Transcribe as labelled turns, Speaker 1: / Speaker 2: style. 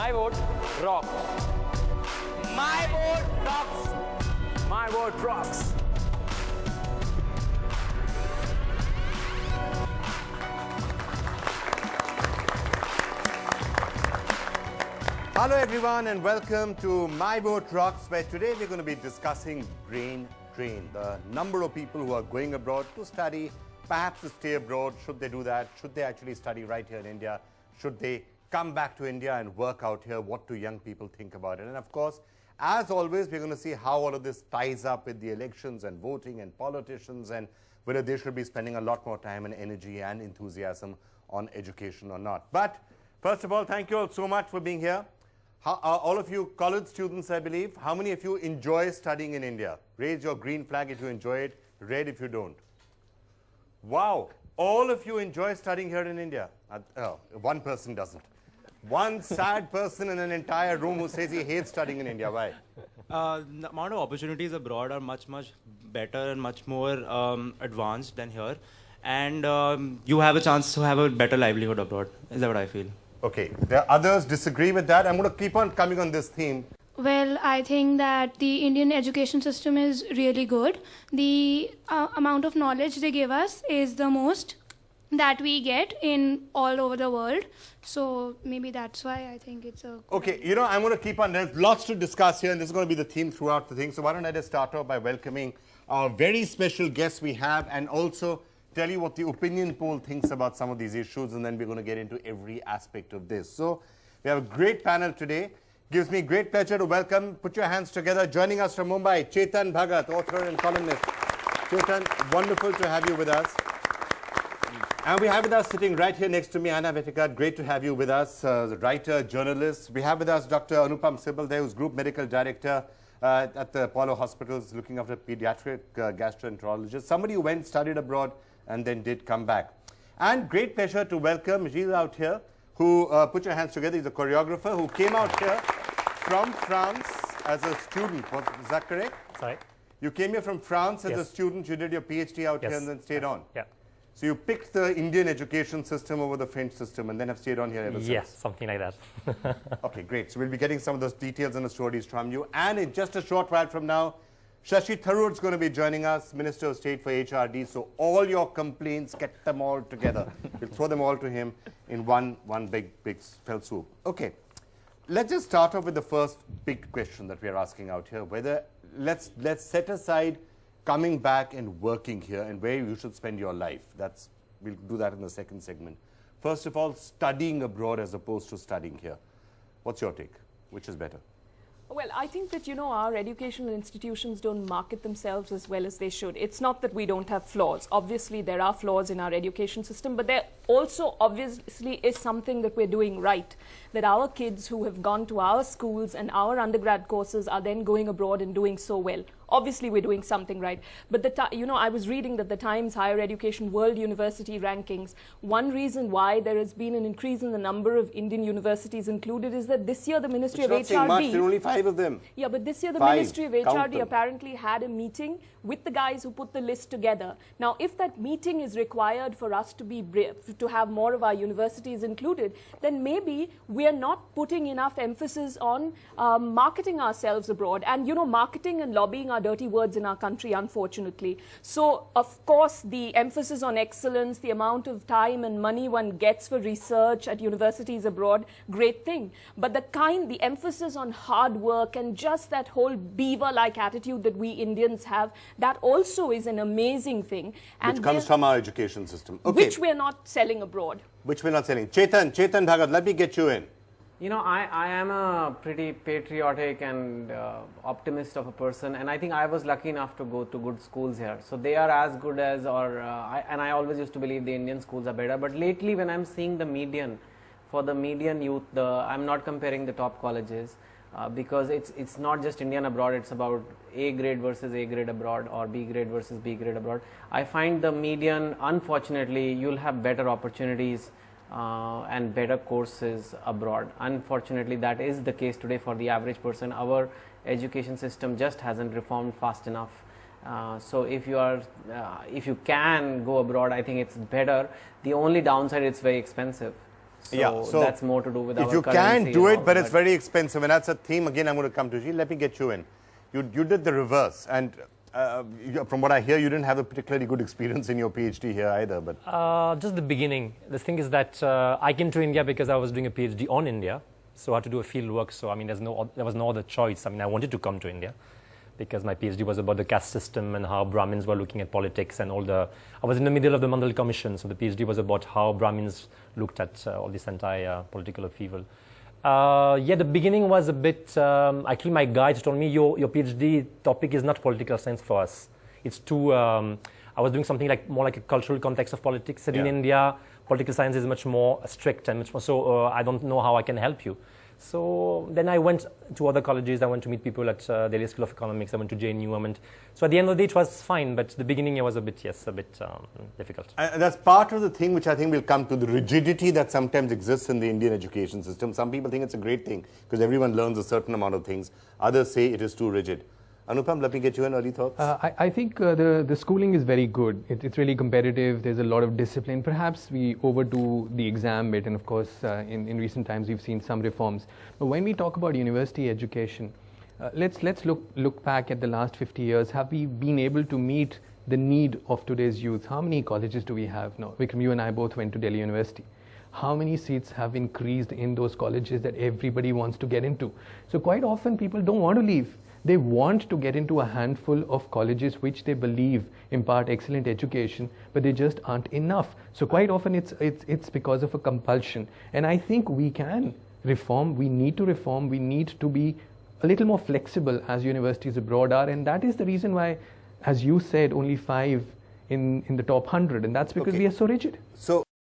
Speaker 1: My vote rocks. My vote rocks. My vote rocks.
Speaker 2: Hello everyone and welcome to My Vote Rocks, where today we're going to be discussing brain drain. The number of people who are going abroad to study, perhaps to stay abroad. Should they do that? Should they actually study right here in India? Should they come back to India and work out here? What do young people think about it? And of course, as always, we're going to see how all of this ties up with the elections and voting and politicians, and whether they should be spending a lot more time and energy and enthusiasm on education or not. But first of all, thank you all so much for being here. All of you college students, I believe, how many of you enjoy studying in India? Raise your green flag if you enjoy it, red if you don't. Wow, all of you enjoy studying here in India. One person doesn't. One sad person in an entire room who says he hates studying in India. Why?
Speaker 3: The amount of opportunities abroad are much better and much more advanced than here. And you have a chance to have a better livelihood abroad. Is that what I feel?
Speaker 2: Okay, there are others disagree with that. I'm going to keep on coming on this theme.
Speaker 4: Well, I think that the Indian education system is really good. The amount of knowledge they give us is the most that we get in all over the world. So maybe that's why I think it's a...
Speaker 2: Okay, you know, I'm going to keep on. There's lots to discuss here, and this is going to be the theme throughout the thing. So why don't I just start off by welcoming our very special guests we have, and also tell you what the opinion poll thinks about some of these issues, and then we're going to get into every aspect of this. So we have a great panel today. Gives me great pleasure to welcome, put your hands together, joining us from Mumbai, Chetan Bhagat, author and columnist. Chetan, wonderful to have you with us. And we have with us, sitting right here next to me, Anna Vetikat. Great to have you with us, writer, journalist. We have with us Dr. Anupam Sibal there, who's Group Medical Director at the Apollo Hospitals, looking after pediatric gastroenterologist, somebody who went, studied abroad, and then did come back. And great pleasure to welcome Gilles out here, who, put your hands together, he's a choreographer who came out here from France as a student. Is that correct?
Speaker 5: Sorry?
Speaker 2: You came here from France as
Speaker 5: Yes.
Speaker 2: a student, you did your PhD out
Speaker 5: Yes.
Speaker 2: here and then stayed on.
Speaker 5: Yeah.
Speaker 2: So you picked the Indian education system over the French system and then have stayed on here ever
Speaker 5: Yes,
Speaker 2: since.
Speaker 5: something like that.
Speaker 2: Okay, great. So we'll be getting some of those details and the stories from you. And in just a short while from now, Shashi Tharoor is going to be joining us, Minister of State for HRD. So all your complaints, get them all together. We'll throw them all to him in one big fell swoop. Okay, let's just start off with the first big question that we are asking out here. Whether let's set aside coming back and working here and where you should spend your life. We'll do that in the second segment. First of all, studying abroad as opposed to studying here. What's your take? Which is better?
Speaker 6: Well, I think that, you know, our educational institutions don't market themselves as well as they should. It's not that we don't have flaws. Obviously, there are flaws in our education system, but there also obviously is something that we're doing right. That our kids who have gone to our schools and our undergrad courses are then going abroad and doing so well. Obviously, we're doing something right. But, I was reading that the Times Higher Education World University Rankings, one reason why there has been an increase in the number of Indian universities included is that this year the Ministry of HRD...
Speaker 2: It's not saying much, there are only 5 of them.
Speaker 6: Yeah, but this year the
Speaker 2: 5,
Speaker 6: Ministry of
Speaker 2: count
Speaker 6: HRD
Speaker 2: them.
Speaker 6: apparently had a meeting with the guys who put the list together. Now, if that meeting is required for us to be to have more of our universities included, then maybe we are not putting enough emphasis on marketing ourselves abroad. And, you know, marketing and lobbying are dirty words in our country, unfortunately. So, of course, the emphasis on excellence, the amount of time and money one gets for research at universities abroad, great thing. But the emphasis on hard work and just that whole beaver-like attitude that we Indians have, that also is an amazing thing. And
Speaker 2: Which comes from our education system. Okay.
Speaker 6: Which we're not selling abroad.
Speaker 2: Which we're not selling. Chetan Bhagat, let me get you in.
Speaker 7: You know, I am a pretty patriotic and optimist of a person, and I think I was lucky enough to go to good schools here. So they are as good as, and I always used to believe the Indian schools are better. But lately, when I'm seeing the median, for the median youth, I'm not comparing the top colleges because it's not just Indian abroad. It's about A grade versus A grade abroad or B grade versus B grade abroad. I find the median, unfortunately, you'll have better opportunities and better courses abroad. Unfortunately, that is the case today for the average person. Our education system just hasn't reformed fast enough. So if you can go abroad, I think it's better. The only downside, it's very expensive. So, that's more to do with our
Speaker 2: if you
Speaker 7: currency
Speaker 2: can do
Speaker 7: and
Speaker 2: it,
Speaker 7: all,
Speaker 2: but it's very expensive, and that's a theme. Again, I'm going to come to you. Let me get you in. You did the reverse, and from what I hear, you didn't have a particularly good experience in your PhD here either. But
Speaker 5: just the beginning. The thing is that I came to India because I was doing a PhD on India, so I had to do a field work. So I mean, there was no other choice. I mean, I wanted to come to India because my PhD was about the caste system and how Brahmins were looking at politics and all the. I was in the middle of the Mandal Commission, so the PhD was about how Brahmins looked at all this anti-political upheaval. The beginning was a bit. Actually, my guides told me your PhD topic is not political science for us. It's too. I was doing something more like a cultural context of politics. Said in India, political science is much more strict and much more. So I don't know how I can help you. So then I went to other colleges. I went to meet people at Delhi School of Economics. I went to JNU. So at the end of the day, it was fine. But the beginning, it was a bit difficult.
Speaker 2: and that's part of the thing which I think will come to the rigidity that sometimes exists in the Indian education system. Some people think it's a great thing because everyone learns a certain amount of things. Others say it is too rigid. Anupam, let me get you in early thoughts.
Speaker 8: I think the schooling is very good. It's really competitive. There's a lot of discipline. Perhaps we overdo the exam bit, and of course, in recent times we've seen some reforms. But when we talk about university education, let's look back at the last 50 years. Have we been able to meet the need of today's youth? How many colleges do we have now? Vikram, you and I both went to Delhi University. How many seats have increased in those colleges that everybody wants to get into? So quite often people don't want to leave. They want to get into a handful of colleges which they believe impart excellent education, but they just aren't enough. So quite often it's because of a compulsion. And I think we can reform. We need to reform. We need to be a little more flexible as universities abroad are. And that is the reason why, as you said, only 5 in the top 100. And that's because we are so rigid.
Speaker 2: So